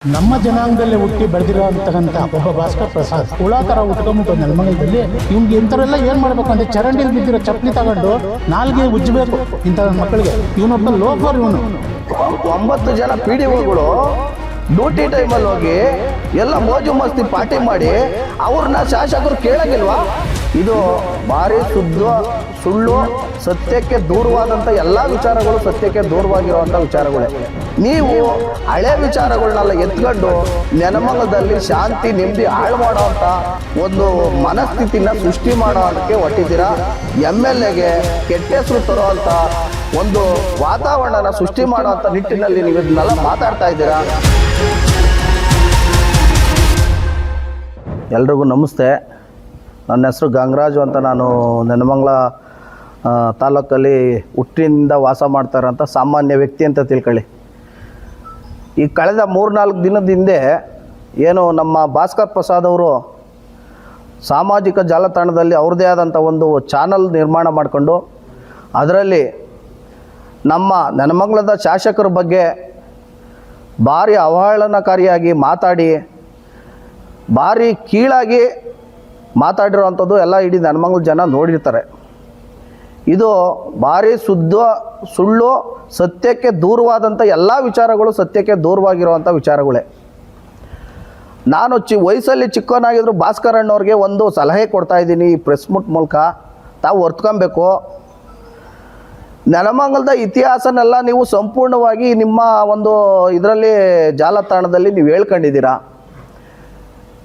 ನಮ್ಮ ಜನಾಂಗದಲ್ಲೇ ಹುಟ್ಟಿ ಬೆಳೆದಿರೋಂತಕ್ಕಂಥ ಒಬ್ಬ ಭಾಸ್ಕರ್ ಪ್ರಸಾದ್ ಹುಳ ಥರ ಉಟ್ಕೊಂಬಿಟ್ಟು ನೆಲಮಂಗಲದಲ್ಲಿ ಇವ್ನಿಗೆ ಇಂಥವರೆಲ್ಲ ಏನು ಮಾಡ್ಬೇಕು ಅಂದರೆ ಚರಂಡಿಲಿ ಬಿದ್ದಿರೋ ಚಪ್ಪಲಿ ತಗೊಂಡು ನಾಲ್ಗೆ ಉಜ್ಜಬೇಕು ಇಂಥ ಮಕ್ಕಳಿಗೆ. ಇವನೊಬ್ಬ ಲೋಫರ್ ಇವನು. 9 ಜನ PDOಗಳು ಡ್ಯೂಟಿ ಟೈಮಲ್ಲಿ ಹೋಗಿ ಎಲ್ಲ ಮೋಜು ಮಸ್ತಿ ಪಾರ್ಟಿ ಮಾಡಿ ಅವ್ರನ್ನ ಶಾಸಕರು ಕೇಳಂಗಿಲ್ವಾ? ಇದು ಭಾರಿ ಸುಳ್ಳು, ಸತ್ಯಕ್ಕೆ ದೂರವಾದಂಥ ಎಲ್ಲ ವಿಚಾರಗಳು ಸತ್ಯಕ್ಕೆ ದೂರವಾಗಿರುವಂಥ ವಿಚಾರಗಳೇ. ನೀವು ಹಳೆ ವಿಚಾರಗಳನ್ನೆಲ್ಲ ಎತ್ಕೊಂಡು ನೆಲಮಂಗಲದಲ್ಲಿ ಶಾಂತಿ ನೆಮ್ಮದಿ ಹಾಳು ಮಾಡೋವಂಥ ಒಂದು ಮನಸ್ಥಿತಿನ ಸೃಷ್ಟಿ ಮಾಡೋದಕ್ಕೆ ಹೊಟ್ಟಿದ್ದೀರಾ. MLAಗೆ ಕೆಟ್ಟ ಹೆಸರು ತರುವಂಥ ಒಂದು ವಾತಾವರಣನ ಸೃಷ್ಟಿ ಮಾಡುವಂಥ ನಿಟ್ಟಿನಲ್ಲಿ ನೀವು ಇದನ್ನೆಲ್ಲ ಮಾತಾಡ್ತಾ ಇದ್ದೀರಾ. ಎಲ್ರಿಗೂ ನಮಸ್ತೆ. ನನ್ನ ಹೆಸರು ಗಂಗರಾಜು ಅಂತ. ನಾನು ನೆಲಮಂಗಲ ತಾಲೂಕಲ್ಲಿ ಹುಟ್ಟಿನಿಂದ ವಾಸ ಮಾಡ್ತಾ ಇರೋಂಥ ಸಾಮಾನ್ಯ ವ್ಯಕ್ತಿ ಅಂತ ತಿಳ್ಕೊಳ್ಳಿ. ಈ ಕಳೆದ 3-4 ದಿನದ ಹಿಂದೆ ಏನು ನಮ್ಮ ಭಾಸ್ಕರ್ ಪ್ರಸಾದ್ ಅವರು ಸಾಮಾಜಿಕ ಜಾಲತಾಣದಲ್ಲಿ ಅವ್ರದ್ದೇ ಆದಂಥ ಒಂದು ಚಾನಲ್ ನಿರ್ಮಾಣ ಮಾಡಿಕೊಂಡು ಅದರಲ್ಲಿ ನಮ್ಮ ನೆಲಮಂಗಲದ ಶಾಸಕರ ಬಗ್ಗೆ ಭಾರಿ ಅವಹೇಳನಕಾರಿಯಾಗಿ ಮಾತಾಡಿ ಭಾರಿ ಕೀಳಾಗಿ ಮಾತಾಡಿರೋವಂಥದ್ದು ಎಲ್ಲ ಇಡೀ ನೆಲಮಂಗಲ ಜನ ನೋಡಿರ್ತಾರೆ. ಇದು ಭಾರಿ ಸುಳ್ಳು, ಸತ್ಯಕ್ಕೆ ದೂರವಾದಂಥ ಎಲ್ಲ ವಿಚಾರಗಳು ಸತ್ಯಕ್ಕೆ ದೂರವಾಗಿರುವಂಥ ವಿಚಾರಗಳೇ. ನಾನು ವಯಸ್ಸಲ್ಲಿ ಚಿಕ್ಕವನಾಗಿದ್ದರೂ ಭಾಸ್ಕರ್ ಅಣ್ಣವ್ರಿಗೆ ಒಂದು ಸಲಹೆ ಕೊಡ್ತಾಯಿದ್ದೀನಿ ಈ ಪ್ರೆಸ್ ಮೀಟ್ ಮೂಲಕ. ತಾವು ಹೊರ್ತ್ಕೊಬೇಕು. ನೆಲಮಂಗಲದ ಇತಿಹಾಸನೆಲ್ಲ ನೀವು ಸಂಪೂರ್ಣವಾಗಿ ನಿಮ್ಮ ಒಂದು ಇದರಲ್ಲಿ ಜಾಲತಾಣದಲ್ಲಿ ನೀವು ಹೇಳ್ಕೊಂಡಿದ್ದೀರಾ.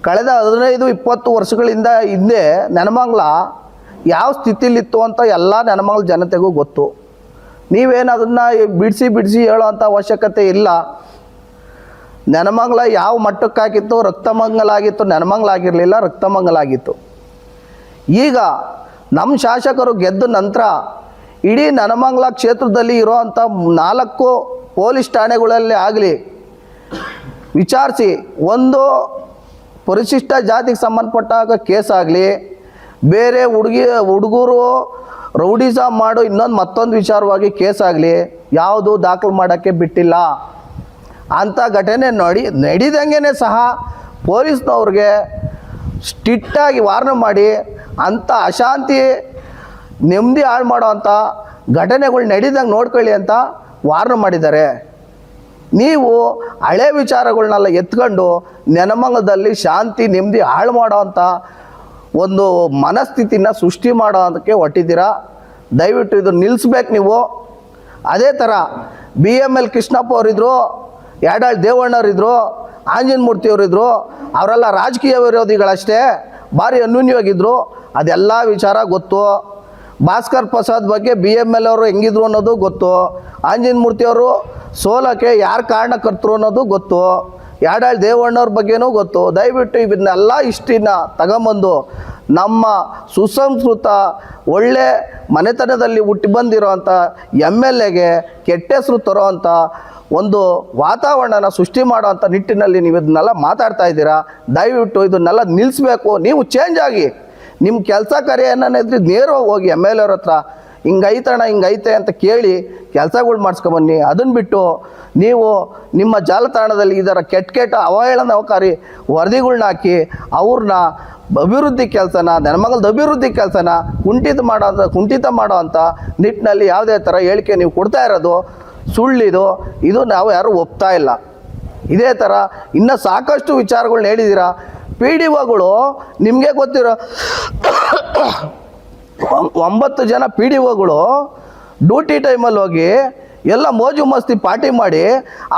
ಕಳೆದ 15-20 ವರ್ಷಗಳಿಂದ ಹಿಂದೆ ನೆಲಮಂಗಲ ಯಾವ ಸ್ಥಿತಿಲಿತ್ತು ಅಂತ ಎಲ್ಲ ನೆಲಮಂಗಲ ಜನತೆಗೂ ಗೊತ್ತು. ನೀವೇನು ಅದನ್ನು ಬಿಡಿಸಿ ಹೇಳೋವಂಥ ಅವಶ್ಯಕತೆ ಇಲ್ಲ. ನೆಲಮಂಗಲ ಯಾವ ಮಟ್ಟಕ್ಕಾಗಿತ್ತು, ರಕ್ತಮಂಗಲ ಆಗಿತ್ತು, ನೆಲಮಂಗಲ ಆಗಿರಲಿಲ್ಲ, ರಕ್ತಮಂಗಲ ಆಗಿತ್ತು. ಈಗ ನಮ್ಮ ಶಾಸಕರು ಗೆದ್ದ ನಂತರ ಇಡೀ ನೆಲಮಂಗಲ ಕ್ಷೇತ್ರದಲ್ಲಿ ಇರೋವಂಥ 4 ಪೊಲೀಸ್ ಠಾಣೆಗಳಲ್ಲಿ ಆಗಲಿ ವಿಚಾರಿಸಿ ಒಂದು ಪರಿಶಿಷ್ಟ ಜಾತಿಗೆ ಸಂಬಂಧಪಟ್ಟಾಗ ಕೇಸ್ ಆಗಲಿ, ಬೇರೆ ಹುಡುಗರು ರೌಡಿಸಮ್ ಮಾಡೋ ಮತ್ತೊಂದು ವಿಚಾರವಾಗಿ ಕೇಸ್ ಆಗಲಿ ಯಾವುದು ದಾಖಲು ಮಾಡೋಕ್ಕೆ ಬಿಟ್ಟಿಲ್ಲ. ಅಂಥ ಘಟನೆ ನಡೀದಂಗೆ ಸಹ ಪೊಲೀಸ್ನವ್ರಿಗೆ ಸ್ಟ್ರಿಕ್ಟಾಗಿ ವಾರ್ನ್ ಮಾಡಿ ಅಂಥ ಅಶಾಂತಿ ನೆಮ್ಮದಿ ಹಾಳು ಮಾಡೋ ಅಂಥ ಘಟನೆಗಳು ನಡೀದಂಗೆ ನೋಡ್ಕೊಳ್ಳಿ ಅಂತ ವಾರ್ನ್ ಮಾಡಿದ್ದಾರೆ. ನೀವು ಹಳೆ ವಿಚಾರಗಳನ್ನೆಲ್ಲ ಎತ್ಕೊಂಡು ನೆಲಮಂಗಲದಲ್ಲಿ ಶಾಂತಿ ನೆಮ್ಮದಿ ಹಾಳು ಮಾಡೋ ಅಂಥ ಒಂದು ಮನಸ್ಥಿತಿನ ಸೃಷ್ಟಿ ಮಾಡೋದಕ್ಕೆ ಹೊಟ್ಟಿದ್ದೀರಾ. ದಯವಿಟ್ಟು ಇದು ನಿಲ್ಲಿಸ್ಬೇಕು ನೀವು. ಅದೇ ಥರ BML ಕೃಷ್ಣಪ್ಪ ಅವರಿದ್ದರು, ಯಾಡಾಳ್ ದೇವಣ್ಣವರಿದ್ದರು, ಆಂಜನೇಯ ಮೂರ್ತಿಯವರಿದ್ದರು. ಅವರೆಲ್ಲ ರಾಜಕೀಯ ವಿರೋಧಿಗಳಷ್ಟೇ, ಭಾರಿ ಅನ್ಯೂನ್ಯವಾಗಿದ್ದರು. ಅದೆಲ್ಲ ವಿಚಾರ ಗೊತ್ತು. ಭಾಸ್ಕರ್ ಪ್ರಸಾದ್ ಬಗ್ಗೆ BML ಅವರು ಹೆಂಗಿದ್ರು ಅನ್ನೋದು ಗೊತ್ತು. ಆಂಜನೇಯ ಮೂರ್ತಿಯವರು ಸೋಲಕ್ಕೆ ಯಾರು ಕಾರಣಕರ್ತರು ಅನ್ನೋದು ಗೊತ್ತು. ಯಾಡಾಳ್ ದೇವಣ್ಣವ್ರ ಬಗ್ಗೆನೂ ಗೊತ್ತು. ದಯವಿಟ್ಟು ಇವನ್ನೆಲ್ಲ ಇಷ್ಟಿನ ತಗೊಂಬಂದು ನಮ್ಮ ಸುಸಂಸ್ಕೃತ ಒಳ್ಳೆ ಮನೆತನದಲ್ಲಿ ಹುಟ್ಟಿ ಬಂದಿರೋವಂಥ MLAಗೆ ಕೆಟ್ಟ ಹೆಸರು ತರೋವಂಥ ಒಂದು ವಾತಾವರಣನ ಸೃಷ್ಟಿ ಮಾಡೋವಂಥ ನಿಟ್ಟಿನಲ್ಲಿ ನೀವು ಇದನ್ನೆಲ್ಲ ಮಾತಾಡ್ತಾ ಇದ್ದೀರಾ. ದಯವಿಟ್ಟು ಇದನ್ನೆಲ್ಲ ನಿಲ್ಲಿಸ್ಬೇಕು. ನೀವು ಚೇಂಜ್ ಆಗಿ ನಿಮ್ಮ ಕೆಲಸ ಕಾರ್ಯ ಏನಿದ್ರೆ ನೇರವಾಗಿ ಹೋಗಿ MLA ಅವ್ರ ಹತ್ರ ಹಿಂಗೈತೆ ಅಂತ ಕೇಳಿ ಕೆಲಸಗಳು ಮಾಡಿಸ್ಕೊಂಬನ್ನಿ. ಅದನ್ನು ಬಿಟ್ಟು ನೀವು ನಿಮ್ಮ ಜಾಲತಾಣದಲ್ಲಿ ಇದರ ಕೆಟ್ಟ ಅವಹೇಳನಕಾರಿ ವರದಿಗಳ್ನ ಹಾಕಿ ಅವ್ರನ್ನ ಅಭಿವೃದ್ಧಿ ಕೆಲಸನ, ನೆಲಮಂಗಲದ ಅಭಿವೃದ್ಧಿ ಕೆಲಸನ ಕುಂಠಿತ ಮಾಡೋ ಅಂಥ ನಿಟ್ಟಿನಲ್ಲಿ ಯಾವುದೇ ಥರ ಹೇಳಿಕೆ ನೀವು ಕೊಡ್ತಾ ಇರೋದು ಸುಳ್ಳಿದು. ಇದು ನಾವು ಯಾರೂ ಒಪ್ತಾ ಇಲ್ಲ. ಇದೇ ಥರ ಇನ್ನೂ ಸಾಕಷ್ಟು ವಿಚಾರಗಳ್ನ ಹೇಳಿದ್ದೀರಾ. PDOಗಳು ನಿಮಗೆ ಗೊತ್ತಿರೋ 9 ಜನ PDOಗಳು ಡ್ಯೂಟಿ ಟೈಮಲ್ಲಿ ಹೋಗಿ ಎಲ್ಲ ಮೋಜು ಮಸ್ತಿ ಪಾರ್ಟಿ ಮಾಡಿ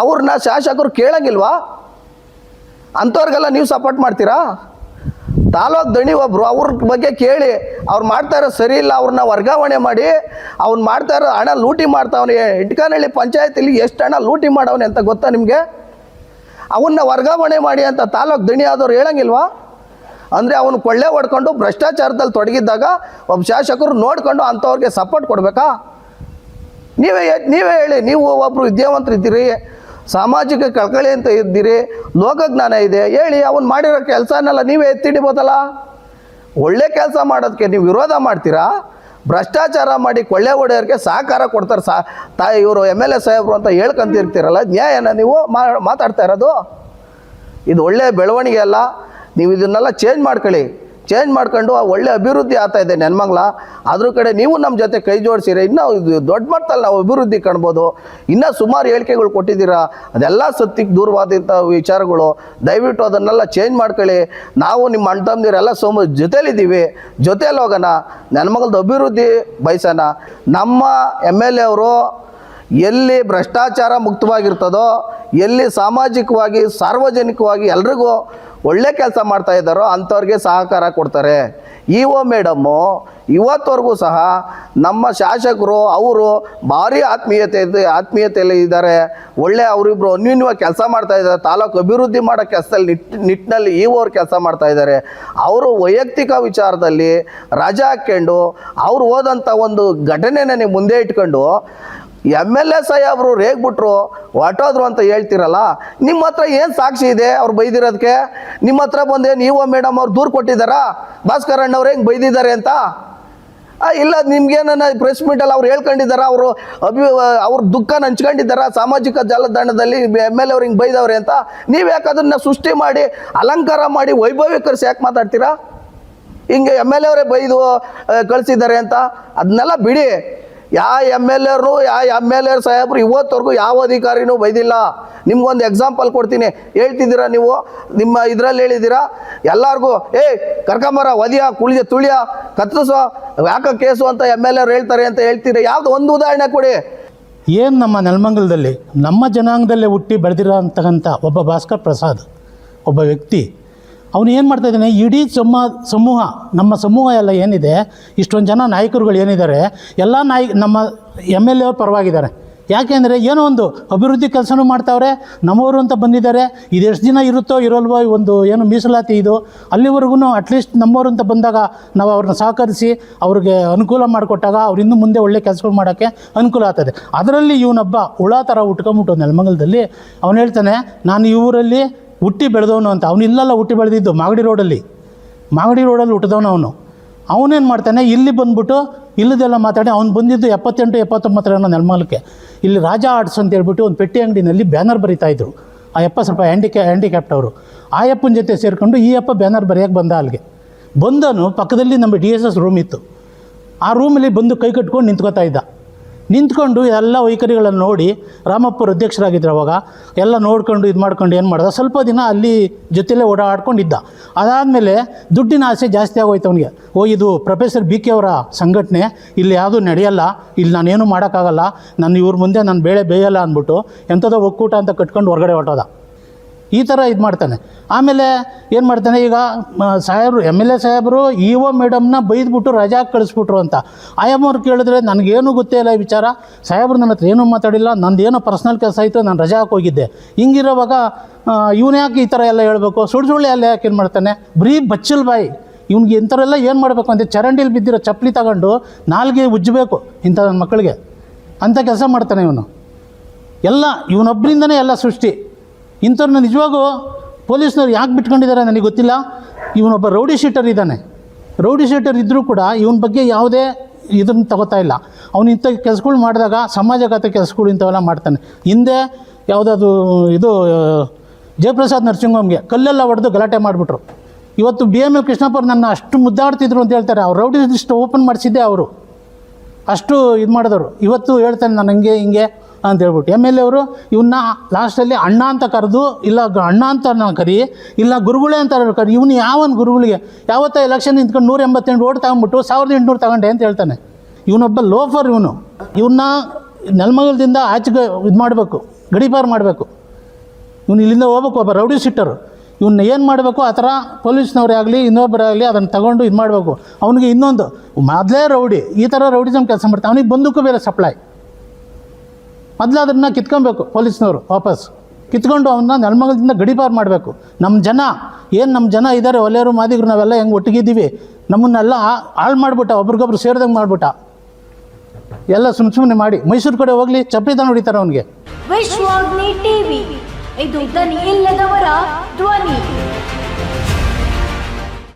ಅವ್ರನ್ನ ಶಾಸಕರು ಕೇಳಂಗಿಲ್ವಾ? ಅಂಥವ್ರಿಗೆಲ್ಲ ನೀವು ಸಪೋರ್ಟ್ ಮಾಡ್ತೀರಾ? ತಾಲೂಕು ದಣಿ ಒಬ್ಬರು ಅವ್ರ ಬಗ್ಗೆ ಕೇಳಿ ಅವ್ರು ಮಾಡ್ತಾ ಇರೋ ಸರಿ ಇಲ್ಲ, ಅವ್ರನ್ನ ವರ್ಗಾವಣೆ ಮಾಡಿ ಅವ್ನು ಮಾಡ್ತಾ ಇರೋ ಹಣ ಲೂಟಿ ಮಾಡ್ತಾವನೆ. ಇಟ್ಕನಹಳ್ಳಿ ಪಂಚಾಯತಿಲಿ ಎಷ್ಟು ಹಣ ಲೂಟಿ ಮಾಡವನೆ ಅಂತ ಗೊತ್ತಾ ನಿಮಗೆ? ಅವನ್ನ ವರ್ಗಾವಣೆ ಮಾಡಿ ಅಂತ ತಾಲೂಕು ದಣಿ ಆದವ್ರು ಹೇಳಂಗಿಲ್ವಾ? ಅಂದರೆ ಅವನು ಕೊಳ್ಳೆ ಹೊಡ್ಕೊಂಡು ಭ್ರಷ್ಟಾಚಾರದಲ್ಲಿ ತೊಡಗಿದ್ದಾಗ ಒಬ್ಬ ಶಾಸಕರು ನೋಡ್ಕೊಂಡು ಅಂಥವ್ರಿಗೆ ಸಪೋರ್ಟ್ ಕೊಡಬೇಕಾ? ನೀವೇ ಹೇಳಿ. ನೀವು ಒಬ್ಬರು ವಿದ್ಯಾವಂತರಿದ್ದೀರಿ, ಸಾಮಾಜಿಕ ಕಳಕಳಿ ಅಂತ ಇದ್ದೀರಿ, ಲೋಕಜ್ಞಾನ ಇದೆ. ಹೇಳಿ, ಅವನು ಮಾಡಿರೋ ಕೆಲಸನೆಲ್ಲ ನೀವೇ ಎತ್ತಿಡಿಬೋದಲ್ಲ. ಒಳ್ಳೆ ಕೆಲಸ ಮಾಡೋದಕ್ಕೆ ನೀವು ವಿರೋಧ ಮಾಡ್ತೀರಾ? ಭ್ರಷ್ಟಾಚಾರ ಮಾಡಿ ಕೊಳ್ಳೆ ಹೊಡೆಯೋರಿಗೆ ಸಹಕಾರ ಕೊಡ್ತಾರೆ ಇವರು MLA ಸಾಹೇಬರು ಅಂತ ಹೇಳ್ಕೊಂತಿರ್ತೀರಲ್ಲ, ನ್ಯಾಯನ ನೀವು ಮಾತಾಡ್ತಾ ಇರೋದು? ಇದು ಒಳ್ಳೆಯ ಬೆಳವಣಿಗೆ ಅಲ್ಲ. ನೀವು ಇದನ್ನೆಲ್ಲ ಚೇಂಜ್ ಮಾಡ್ಕೊಂಡು ಆ ಒಳ್ಳೆ ಅಭಿವೃದ್ಧಿ ಆಗ್ತಾ ಇದೆ ನೆಲಮಂಗಲ. ಅದ್ರ ಕಡೆ ನೀವು ನಮ್ಮ ಜೊತೆ ಕೈ ಜೋಡಿಸಿರಿ, ಇನ್ನೂ ಇದು ದೊಡ್ಡ ಮಟ್ಟದಲ್ಲಿ ನಾವು ಅಭಿವೃದ್ಧಿ ಕಾಣ್ಬೋದು. ಇನ್ನೂ ಸುಮಾರು ಹೇಳಿಕೆಗಳು ಕೊಟ್ಟಿದ್ದೀರಾ, ಅದೆಲ್ಲ ಸತ್ಯಕ್ಕೆ ದೂರವಾದಂಥ ವಿಚಾರಗಳು. ದಯವಿಟ್ಟು ಅದನ್ನೆಲ್ಲ ಚೇಂಜ್ ಮಾಡ್ಕೊಳ್ಳಿ. ನಾವು ನಿಮ್ಮ ಅಣ್ಣ ತಮ್ಮದಿರೆಲ್ಲ ಜೊತೇಲಿದ್ದೀವಿ, ಜೊತೇಲಿ ಹೋಗೋಣ, ನೆಲಮಂಗಲದ ಅಭಿವೃದ್ಧಿ ಬಯಸೋಣ. ನಮ್ಮ MLA ಅವರು ಎಲ್ಲಿ ಭ್ರಷ್ಟಾಚಾರ ಮುಕ್ತವಾಗಿರ್ತದೋ, ಎಲ್ಲಿ ಸಾಮಾಜಿಕವಾಗಿ ಸಾರ್ವಜನಿಕವಾಗಿ ಎಲ್ರಿಗೂ ಒಳ್ಳೆ ಕೆಲಸ ಮಾಡ್ತಾ ಇದ್ದಾರೋ ಅಂಥವ್ರಿಗೆ ಸಹಕಾರ ಕೊಡ್ತಾರೆ. EO ಮೇಡಮ್ಮು ಇವತ್ತವರೆಗೂ ಸಹ ನಮ್ಮ ಶಾಸಕರು ಅವರು ಭಾರಿ ಆತ್ಮೀಯತೆಯಲ್ಲಿ ಇದ್ದಾರೆ. ಒಳ್ಳೆ ಅವರಿಬ್ಬರು ಅನ್ಯೂನ್ಯವಾಗಿ ಕೆಲಸ ಮಾಡ್ತಾ ಇದ್ದಾರೆ. ತಾಲೂಕು ಅಭಿವೃದ್ಧಿ ಮಾಡೋ ಕೆಲಸದಲ್ಲಿ ನಿಟ್ಟಿನಲ್ಲಿ EO ಅವ್ರು ಕೆಲಸ ಮಾಡ್ತಾ ಇದ್ದಾರೆ. ಅವರು ವೈಯಕ್ತಿಕ ವಿಚಾರದಲ್ಲಿ ರಜೆ ಹಾಕ್ಕೊಂಡು ಅವ್ರು ಹೋದಂಥ ಒಂದು ಘಟನೆನ ನೀವು ಮುಂದೆ ಇಟ್ಕೊಂಡು MLA ಸಾಹೇಬರು ರೇಗ್ಬಿಟ್ರು ಹೊರಟೋದ್ರು ಅಂತ ಹೇಳ್ತಿರಲ್ಲ, ನಿಮ್ಮ ಹತ್ರ ಏನು ಸಾಕ್ಷಿ ಇದೆ ಅವ್ರು ಬೈದಿರೋದಕ್ಕೆ? ನಿಮ್ಮ ಹತ್ರ ಬಂದೇನು EO ಮೇಡಮ್ ಅವ್ರು ದೂರು ಕೊಟ್ಟಿದ್ದಾರಾ ಭಾಸ್ಕರ್ ಅಣ್ಣವ್ರು ಹೆಂಗೆ ಬೈದಿದ್ದಾರೆ ಅಂತ? ಇಲ್ಲ, ನಿಮ್ಗೇನ ಪ್ರೆಸ್ ಮೀಟಲ್ಲಿ ಅವ್ರು ಹೇಳ್ಕೊಂಡಿದ್ದಾರ, ಅವ್ರ ದುಃಖನ ಹಂಚ್ಕೊಂಡಿದ್ದಾರ ಸಾಮಾಜಿಕ ಜಾಲತಾಣದಲ್ಲಿ MLA ಅವ್ರು ಹಿಂಗೆ ಬೈದವ್ರೆ ಅಂತ? ನೀವು ಯಾಕೆ ಅದನ್ನು ಸೃಷ್ಟಿ ಮಾಡಿ ಅಲಂಕಾರ ಮಾಡಿ ವೈಭವೀಕರಿಸಿ ಯಾಕೆ ಮಾತಾಡ್ತೀರಾ? ಹಿಂಗೆ MLA ಅವರೇ ಬೈದು ಕಳಿಸಿದ್ದಾರೆ ಅಂತ ಅದನ್ನೆಲ್ಲ ಬಿಡಿ. MLA ಸಾಹೇಬರು ಇವತ್ತವರೆಗೂ ಯಾವ ಅಧಿಕಾರಿನೂ ಬೈದಿಲ್ಲ. ನಿಮ್ಗೊಂದು ಎಕ್ಸಾಂಪಲ್ ಕೊಡ್ತೀನಿ, ಹೇಳ್ತಿದ್ದೀರಾ ನೀವು, ನಿಮ್ಮ ಇದರಲ್ಲಿ ಹೇಳಿದ್ದೀರಾ ಎಲ್ಲರಿಗೂ ಕರ್ಕೊಂಬರ ಒದಿಯ ಕುಳಿಯ ತುಳಿಯ ಕತ್ತರಿಸೋ ಯಾಕೆ ಕೇಸು ಅಂತ MLA ಅವ್ರು ಹೇಳ್ತಾರೆ ಅಂತ ಹೇಳ್ತೀರಿ. ಯಾವುದು ಒಂದು ಉದಾಹರಣೆ ಕೊಡಿ. ಏನು ನಮ್ಮ ನೆಲಮಂಗಲದಲ್ಲಿ ನಮ್ಮ ಜನಾಂಗದಲ್ಲೇ ಹುಟ್ಟಿ ಬೆಳೆದಿರೋ ಅಂತಕ್ಕಂಥ ಒಬ್ಬ ಭಾಸ್ಕರ್ ಪ್ರಸಾದ್ ಒಬ್ಬ ವ್ಯಕ್ತಿ, ಅವನು ಏನು ಮಾಡ್ತಾಯಿದ್ದಾನೆ, ಇಡೀ ಸಮೂಹ ನಮ್ಮ ಸಮೂಹ ಎಲ್ಲ ಏನಿದೆ, ಇಷ್ಟೊಂದು ಜನ ನಾಯಕರುಗಳು ಏನಿದ್ದಾರೆ ಎಲ್ಲ ನಮ್ಮ MLA ಅವ್ರು ಪರವಾಗಿದ್ದಾರೆ. ಯಾಕೆಂದರೆ ಏನೋ ಒಂದು ಅಭಿವೃದ್ಧಿ ಕೆಲಸನೂ ಮಾಡ್ತಾವ್ರೆ, ನಮ್ಮವರು ಅಂತ ಬಂದಿದ್ದಾರೆ. ಇದು ಎಷ್ಟು ದಿನ ಇರುತ್ತೋ ಇರೋಲ್ವೋ ಒಂದು ಏನು ಮೀಸಲಾತಿ ಇದು, ಅಲ್ಲಿವರೆಗೂ ಅಟ್ಲೀಸ್ಟ್ ನಮ್ಮವರು ಅಂತ ಬಂದಾಗ ನಾವು ಅವ್ರನ್ನ ಸಹಕರಿಸಿ ಅವ್ರಿಗೆ ಅನುಕೂಲ ಮಾಡಿಕೊಟ್ಟಾಗ ಅವ್ರು ಇನ್ನೂ ಮುಂದೆ ಒಳ್ಳೆ ಕೆಲಸಗಳು ಮಾಡೋಕ್ಕೆ ಅನುಕೂಲ ಆಗ್ತದೆ. ಅದರಲ್ಲಿ ಇವನೊಬ್ಬ ಹುಳ ಥರ ಉಟ್ಕೊಂಬಿಟ್ಟು ನೆಲಮಂಗಲದಲ್ಲಿ ಅವನು ಹೇಳ್ತಾನೆ, ನಾನು ಈ ಊರಲ್ಲಿ ಹುಟ್ಟಿ ಬೆಳೆದವನು ಅಂತ. ಅವನು ಇಲ್ಲೆಲ್ಲ ಹುಟ್ಟಿ ಬೆಳೆದಿದ್ದು ಮಾಗಡಿ ರೋಡಲ್ಲಿ ಹುಟ್ಟಿದವನು ಅವನು. ಅವನೇನು ಮಾಡ್ತಾನೆ, ಇಲ್ಲಿ ಬಂದ್ಬಿಟ್ಟು ಇಲ್ಲದೆಲ್ಲ ಮಾತಾಡಿ ಅವ್ನು ಬಂದಿದ್ದು 78-79 ನೆಲಮಂಗಲಕ್ಕೆ. ಇಲ್ಲಿ ರಾಜ ಆರ್ಟ್ಸ್ ಅಂತ ಹೇಳ್ಬಿಟ್ಟು ಒಂದು ಪೆಟ್ಟಿ ಅಂಗಡಿನಲ್ಲಿ ಬ್ಯಾನರ್ ಬರೀತಾಯಿದ್ರು. ಆ ಯಪ್ಪ ಸ್ವಲ್ಪ ಹ್ಯಾಂಡಿಕ್ಯಾಪ್ಟ್ ಅವರು. ಆ ಯಪ್ಪನ ಜೊತೆ ಸೇರಿಕೊಂಡು ಈ ಯಪ್ಪ ಬ್ಯಾನರ್ ಬರೆಯೋಕ್ಕೆ ಬಂದ. ಅಲ್ಲಿಗೆ ಬಂದನು, ಪಕ್ಕದಲ್ಲಿ ನಮ್ಮ DSS ರೂಮ್ ಇತ್ತು. ಆ ರೂಮಲ್ಲಿ ಬಂದು ಕೈ ಕಟ್ಕೊಂಡು ನಿಂತ್ಕೋತಾ ಇದ್ದ. ನಿಂತ್ಕೊಂಡು ಎಲ್ಲ ವೈಖರಿಗಳನ್ನು ನೋಡಿ, ರಾಮಪ್ಪರು ಅಧ್ಯಕ್ಷರಾಗಿದ್ದರು ಅವಾಗ, ಎಲ್ಲ ನೋಡ್ಕೊಂಡು ಇದು ಮಾಡ್ಕೊಂಡು ಏನು ಮಾಡ್ದ, ಸ್ವಲ್ಪ ದಿನ ಅಲ್ಲಿ ಜೊತೆಲೇ ಓಡಾಡ್ಕೊಂಡಿದ್ದ. ಅದಾದಮೇಲೆ ದುಡ್ಡಿನ ಆಸೆ ಜಾಸ್ತಿ ಆಗೋಯ್ತು ಅವನಿಗೆ. ಇದು ಪ್ರೊಫೆಸರ್ BK ಅವರ ಸಂಘಟನೆ, ಇಲ್ಲಿ ಯಾವುದೂ ನಡೆಯಲ್ಲ, ಇಲ್ಲಿ ನಾನೇನು ಮಾಡೋಕ್ಕಾಗಲ್ಲ, ನಾನು ಇವ್ರ ಮುಂದೆ ನಾನು ಬೇಳೆ ಬೇಯಲ್ಲ ಅಂದ್ಬಿಟ್ಟು ಎಂಥದೋ ಒಕ್ಕೂಟ ಅಂತ ಕಟ್ಕೊಂಡು ಹೊರಗಡೆ ಹೊರಟೋದ. ಈ ಥರ ಇದು ಮಾಡ್ತಾನೆ. ಆಮೇಲೆ ಏನು ಮಾಡ್ತಾನೆ, ಈಗ ಸಾಹೇಬರು MLA ಸಾಹೇಬರು EO ಮೇಡಮ್ನ ಬೈದ್ಬಿಟ್ಟು ರಜಾ ಕಳಿಸ್ಬಿಟ್ರು ಅಂತ. ಆಯಮ್ಮವ್ರು ಕೇಳಿದ್ರೆ ನನಗೇನು ಗೊತ್ತೇ ಇಲ್ಲ ಈ ವಿಚಾರ, ಸಾಹೇಬರು ನನ್ನ ಹತ್ರ ಏನೂ ಮಾತಾಡಿಲ್ಲ, ನಂದೇನೋ ಪರ್ಸ್ನಲ್ ಕೆಲಸ ಆಯಿತು, ನಾನು ರಜಾ ಹಾಕಿ ಹೋಗಿದ್ದೆ. ಹಿಂಗಿರೋವಾಗ ಇವನು ಯಾಕೆ ಈ ಥರ ಎಲ್ಲ ಹೇಳಬೇಕು? ಸುಳ್ಳು ಎಲ್ಲ ಯಾಕೆ ಏನು ಮಾಡ್ತಾನೆ? ಬರೀ ಬಚ್ಚಲ್ ಬಾಯಿ. ಇವ್ನಿಗೆ ಇಂಥವರೆಲ್ಲ ಏನು ಮಾಡಬೇಕು ಅಂದರೆ ಚರಂಡಿಲಿ ಬಿದ್ದಿರೋ ಚಪ್ಪಲಿ ತಗೊಂಡು ನಾಲ್ಗೆ ಉಜ್ಜಬೇಕು ಇಂಥ ನನ್ನ ಮಕ್ಕಳಿಗೆ ಅಂಥ ಕೆಲಸ ಮಾಡ್ತಾನೆ ಇವನು. ಎಲ್ಲ ಇವನೊಬ್ಬರಿಂದನೇ ಎಲ್ಲ ಸೃಷ್ಟಿ. ಇಂಥವ್ರನ್ನ ನಿಜವಾಗೂ ಪೊಲೀಸ್ನವ್ರು ಯಾಕೆ ಬಿಟ್ಕೊಂಡಿದ್ದಾರೆ ನನಗೆ ಗೊತ್ತಿಲ್ಲ. ಇವನೊಬ್ಬ ರೌಡಿ ಶೀಟರ್ ಇದ್ದಾನೆ. ರೌಡಿ ಶೀಟರ್ ಇದ್ದರೂ ಕೂಡ ಇವನ ಬಗ್ಗೆ ಯಾವುದೇ ಇದನ್ನು ತಗೋತಾ ಇಲ್ಲ. ಅವನು ಇಂಥ ಕೆಲಸಗಳು ಮಾಡಿದಾಗ ಸಮಾಜಘಾತ ಕೆಲಸಗಳು ಇಂಥವೆಲ್ಲ ಮಾಡ್ತಾನೆ. ಹಿಂದೆ ಯಾವುದಾದ್ರು ಇದು ಜಯಪ್ರಸಾದ್ ನರಸಿಂಹಂಗೆ ಕಲ್ಲೆಲ್ಲ ಹೊಡೆದು ಗಲಾಟೆ ಮಾಡಿಬಿಟ್ರು. ಇವತ್ತು BMF ಕೃಷ್ಣಪ್ಪ ನನ್ನ ಅಷ್ಟು ಮುದ್ದಾಡ್ತಿದ್ರು ಅಂತ ಹೇಳ್ತಾರೆ. ಅವ್ರು ರೌಡಿ ಲಿಸ್ಟ್ ಓಪನ್ ಮಾಡಿಸಿದ್ದೆ ಅವರು, ಅಷ್ಟು ಇದು ಮಾಡಿದವರು. ಇವತ್ತು ಹೇಳ್ತಾನೆ ನಾನು ಹಂಗೆ ಹಿಂಗೆ ಅಂತ ಹೇಳ್ಬಿಟ್ಟು. MLA ಅವರು ಇವನ್ನ ಲಾಸ್ಟಲ್ಲಿ ಅಣ್ಣ ಅಂತ ಕರೆದು, ಇಲ್ಲ ಅಣ್ಣ ಅಂತ ನಾನು ಕರಿ, ಇಲ್ಲ ಗುರುಗಳೇ ಅಂತ ಕರಿ. ಇವನು ಯಾವನು ಗುರುಗಳಿಗೆ ಯಾವತ್ತೋ ಎಲೆಕ್ಷನ್ ನಿಂತ್ಕೊಂಡು 188 ಓಟ್ ತಗೊಂಡ್ಬಿಟ್ಟು 1800 ತಗೊಂಡೆ ಅಂತ ಹೇಳ್ತಾನೆ. ಇವನೊಬ್ಬ ಲೋಫರ್. ಇವನ್ನ ನೆಲಮಂಗಲದಿಂದ ಆಚೆಗೆ ಇದು ಮಾಡಬೇಕು, ಗಡೀಪಾರು ಮಾಡಬೇಕು. ಇವನು ಇಲ್ಲಿಂದ ಹೋಗ್ಬೇಕು. ಒಬ್ಬ ರೌಡಿ ಸಿಟ್ಟರು. ಇವನ್ನ ಏನು ಮಾಡಬೇಕು, ಆ ಥರ ಪೊಲೀಸ್ನವರೇ ಆಗಲಿ ಇನ್ನೊಬ್ಬರಾಗಲಿ ಅದನ್ನು ತಗೊಂಡು ಇದು ಮಾಡಬೇಕು. ಅವನಿಗೆ ಇನ್ನೊಂದು ಮೊದಲೇ ರೌಡಿ, ಈ ಥರ ರೌಡಿಸಮ್ ಕೆಲಸ ಮಾಡ್ತಾನೆ. ಅವನಿಗೆ ಬಂದೂಕು ಬೇರೆ ಸಪ್ಲೈ. ಮೊದಲು ಅದನ್ನು ಕಿತ್ಕೊಬೇಕು ಪೊಲೀಸ್ನವರು, ವಾಪಸ್ ಕಿತ್ಕೊಂಡು ಅವನ್ನ ನೆಲಮಂಗಲದಿಂದ ಗಡೀಪಾರು ಮಾಡಬೇಕು. ನಮ್ಮ ಜನ ಇದ್ದಾರೆ, ಒಲೆಯರು ಮಾದಿಗರು, ನಾವೆಲ್ಲ ಹೆಂಗೆ ಒಟ್ಟಿಗಿದ್ದೀವಿ, ನಮ್ಮನ್ನೆಲ್ಲ ಹಾಳು ಮಾಡಿಬಿಟ್ಟ, ಒಬ್ರಿಗೊಬ್ರು ಸೇರಿದಂಗೆ ಮಾಡಿಬಿಟ್ಟ. ಎಲ್ಲ ಸುಮ್ಮನೆ ಮಾಡಿ ಮೈಸೂರು ಕಡೆ ಹೋಗಲಿ ಚಪ್ಪಿದಾನ ಹೊಡಿತಾರೆ ಅವನಿಗೆ. ವಿಶ್ವಾಗ್ನಿ ಟಿವಿ, ಇದು ದನಿ ಇಲ್ಲದವರ ಧ್ವನಿ.